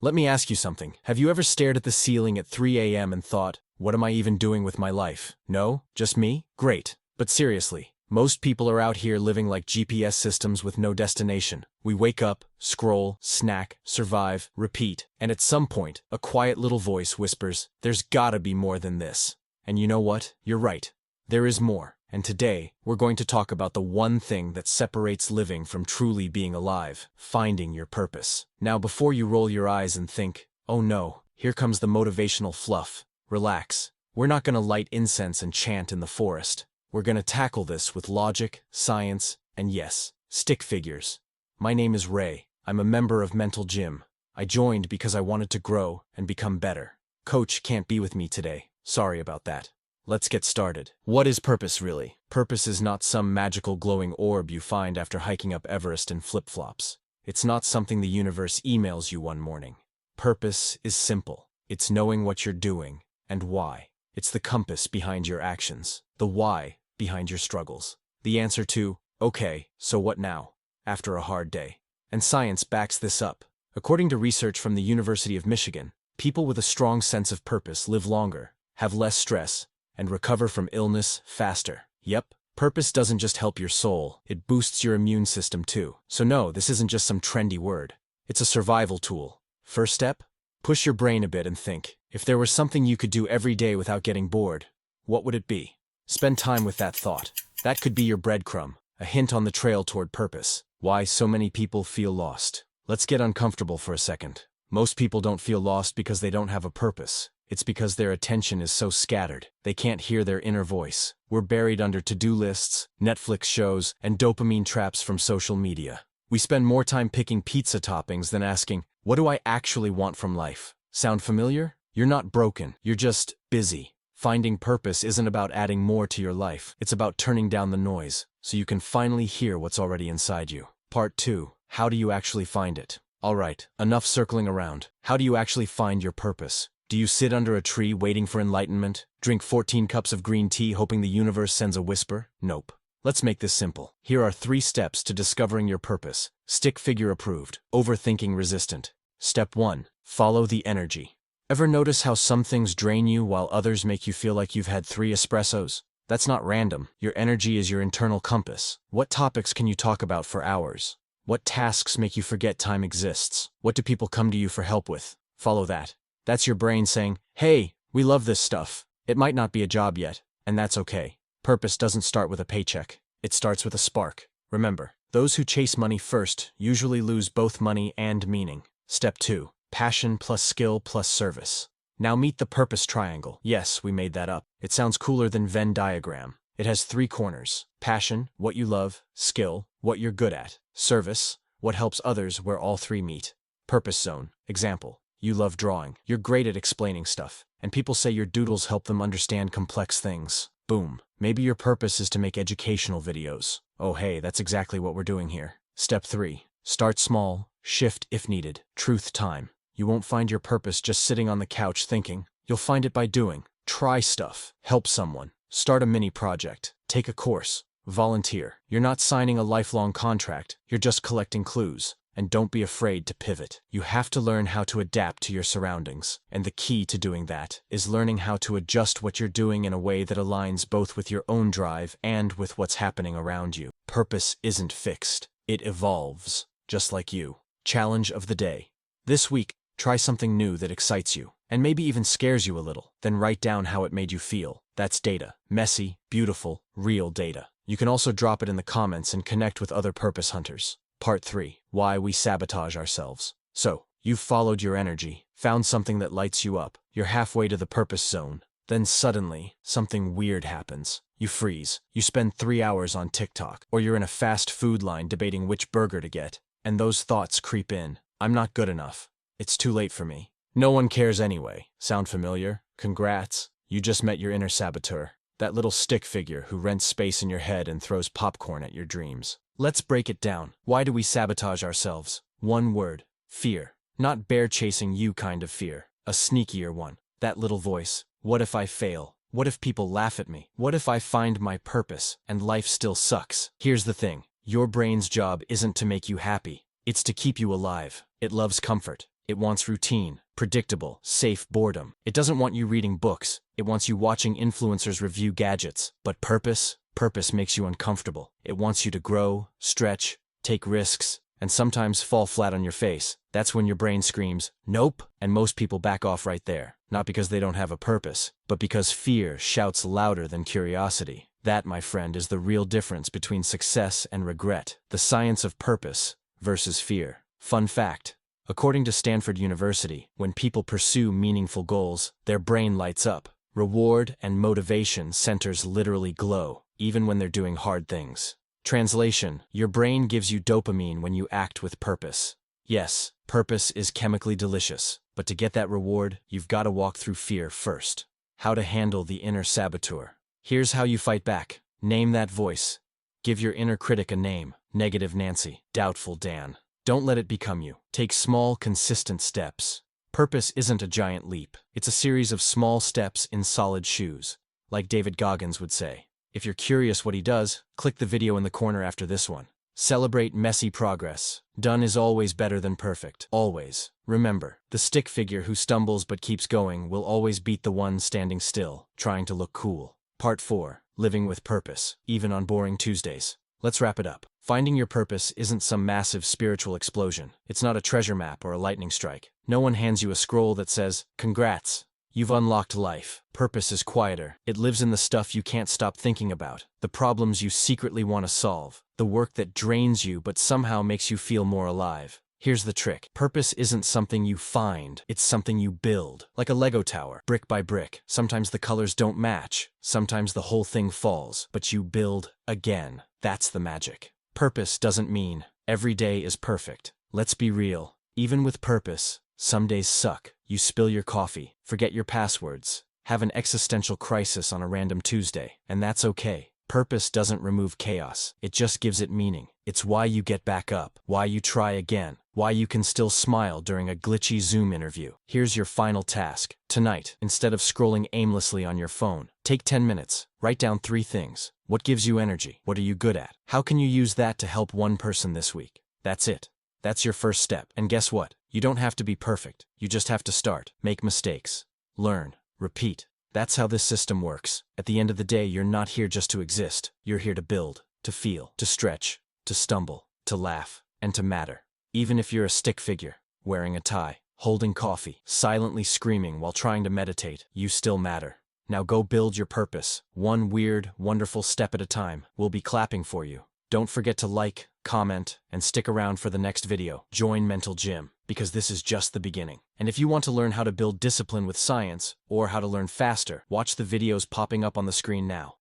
Let me ask you something. Have you ever stared at the ceiling at 3 a.m. and thought, what am I even doing with my life? No? Just me? Great. But seriously, most people are out here living like GPS systems with no destination. We wake up, scroll, snack, survive, repeat, and at some point, a quiet little voice whispers, there's gotta be more than this. And you know what? You're right. There is more. And today, we're going to talk about the one thing that separates living from truly being alive, finding your purpose. Now, before you roll your eyes and think, oh no, here comes the motivational fluff, relax. We're not going to light incense and chant in the forest. We're going to tackle this with logic, science, and yes, stick figures. My name is Ray. I'm a member of Mental Gym. I joined because I wanted to grow and become better. Coach can't be with me today. Sorry about that. Let's get started. What is purpose really? Purpose is not some magical glowing orb you find after hiking up Everest in flip-flops. It's not something the universe emails you one morning. Purpose is simple. It's knowing what you're doing and why. It's the compass behind your actions, the why behind your struggles. The answer to, okay, so what now? After a hard day. And science backs this up. According to research from the University of Michigan, people with a strong sense of purpose live longer, have less stress, and recover from illness faster. Yep, purpose doesn't just help your soul, it boosts your immune system too. So no, this isn't just some trendy word. It's a survival tool. First step? Push your brain a bit and think, if there was something you could do every day without getting bored, what would it be? Spend time with that thought. That could be your breadcrumb, a hint on the trail toward purpose. Why so many people feel lost. Let's get uncomfortable for a second. Most people don't feel lost because they don't have a purpose. It's because their attention is so scattered, they can't hear their inner voice. We're buried under to-do lists, Netflix shows, and dopamine traps from social media. We spend more time picking pizza toppings than asking, what do I actually want from life? Sound familiar? You're not broken, you're just busy. Finding purpose isn't about adding more to your life, it's about turning down the noise, so you can finally hear what's already inside you. Part 2. How do you actually find it? Alright, enough circling around. How do you actually find your purpose? Do you sit under a tree waiting for enlightenment? Drink 14 cups of green tea hoping the universe sends a whisper? Nope. Let's make this simple. Here are 3 steps to discovering your purpose. Stick figure approved. Overthinking resistant. Step 1. Follow the energy. Ever notice how some things drain you while others make you feel like you've had 3 espressos? That's not random. Your energy is your internal compass. What topics can you talk about for hours? What tasks make you forget time exists? What do people come to you for help with? Follow that. That's your brain saying, hey, we love this stuff. It might not be a job yet, and that's okay. Purpose doesn't start with a paycheck. It starts with a spark. Remember, those who chase money first usually lose both money and meaning. Step 2. Passion plus skill plus service. Now meet the purpose triangle. Yes, we made that up. It sounds cooler than Venn diagram. It has 3 corners. Passion, what you love. Skill, what you're good at. Service, what helps others where all 3 meet. Purpose zone. Example. You love drawing. You're great at explaining stuff. And people say your doodles help them understand complex things. Boom. Maybe your purpose is to make educational videos. Oh hey, that's exactly what we're doing here. Step 3. Start small, shift if needed. Truth time. You won't find your purpose just sitting on the couch thinking. You'll find it by doing. Try stuff. Help someone. Start a mini project. Take a course. Volunteer. You're not signing a lifelong contract. You're just collecting clues. And don't be afraid to pivot. You have to learn how to adapt to your surroundings. And the key to doing that is learning how to adjust what you're doing in a way that aligns both with your own drive and with what's happening around you. Purpose isn't fixed. It evolves, just like you. Challenge of the day. This week, try something new that excites you, and maybe even scares you a little. Then write down how it made you feel. That's data. Messy, beautiful, real data. You can also drop it in the comments and connect with other purpose hunters. Part 3. Why we sabotage ourselves. So, you've followed your energy, found something that lights you up. You're halfway to the purpose zone. Then suddenly, something weird happens. You freeze. You spend 3 hours on TikTok. Or you're in a fast food line debating which burger to get. And those thoughts creep in. I'm not good enough. It's too late for me. No one cares anyway. Sound familiar? Congrats. You just met your inner saboteur. That little stick figure who rents space in your head and throws popcorn at your dreams. Let's break it down. Why do we sabotage ourselves? One word. Fear. Not bear-chasing you kind of fear. A sneakier one. That little voice. What if I fail? What if people laugh at me? What if I find my purpose and life still sucks? Here's the thing. Your brain's job isn't to make you happy. It's to keep you alive. It loves comfort. It wants routine, predictable, safe boredom. It doesn't want you reading books. It wants you watching influencers review gadgets. But purpose? Purpose makes you uncomfortable. It wants you to grow, stretch, take risks, and sometimes fall flat on your face. That's when your brain screams, nope, and most people back off right there. Not because they don't have a purpose, but because fear shouts louder than curiosity. That, my friend, is the real difference between success and regret. The science of purpose versus fear. Fun fact. According to Stanford University, when people pursue meaningful goals, their brain lights up. Reward and motivation centers literally glow, even when they're doing hard things. Translation: your brain gives you dopamine when you act with purpose. Yes, purpose is chemically delicious, but to get that reward, you've got to walk through fear first. How to handle the inner saboteur. Here's how you fight back. Name that voice. Give your inner critic a name. Negative Nancy, doubtful Dan. Don't let it become you. Take small, consistent steps. Purpose isn't a giant leap. It's a series of small steps in solid shoes. Like David Goggins would say. If you're curious what he does, click the video in the corner after this one. Celebrate messy progress. Done is always better than perfect. Always. Remember, the stick figure who stumbles but keeps going will always beat the one standing still, trying to look cool. Part 4. Living with purpose, even on boring Tuesdays. Let's wrap it up. Finding your purpose isn't some massive spiritual explosion. It's not a treasure map or a lightning strike. No one hands you a scroll that says, "Congrats, you've unlocked life." Purpose is quieter. It lives in the stuff you can't stop thinking about, the problems you secretly want to solve, the work that drains you but somehow makes you feel more alive. Here's the trick. Purpose isn't something you find, it's something you build. Like a Lego tower, brick by brick. Sometimes the colors don't match, sometimes the whole thing falls, but you build again. That's the magic. Purpose doesn't mean every day is perfect. Let's be real. Even with purpose, some days suck. You spill your coffee, forget your passwords, have an existential crisis on a random Tuesday, and that's okay. Purpose doesn't remove chaos, it just gives it meaning. It's why you get back up, why you try again, why you can still smile during a glitchy Zoom interview. Here's your final task. Tonight, instead of scrolling aimlessly on your phone, take 10 minutes, write down 3 things. What gives you energy? What are you good at? How can you use that to help one person this week? That's it. That's your first step. And guess what? You don't have to be perfect. You just have to start. Make mistakes. Learn. Repeat. That's how this system works. At the end of the day, you're not here just to exist. You're here to build, to feel, to stretch, to stumble, to laugh, and to matter. Even if you're a stick figure, wearing a tie, holding coffee, silently screaming while trying to meditate, you still matter. Now go build your purpose, one weird, wonderful step at a time. We'll be clapping for you. Don't forget to like, comment, and stick around for the next video. Join Mental Gym, because this is just the beginning. And if you want to learn how to build discipline with science, or how to learn faster, watch the videos popping up on the screen now.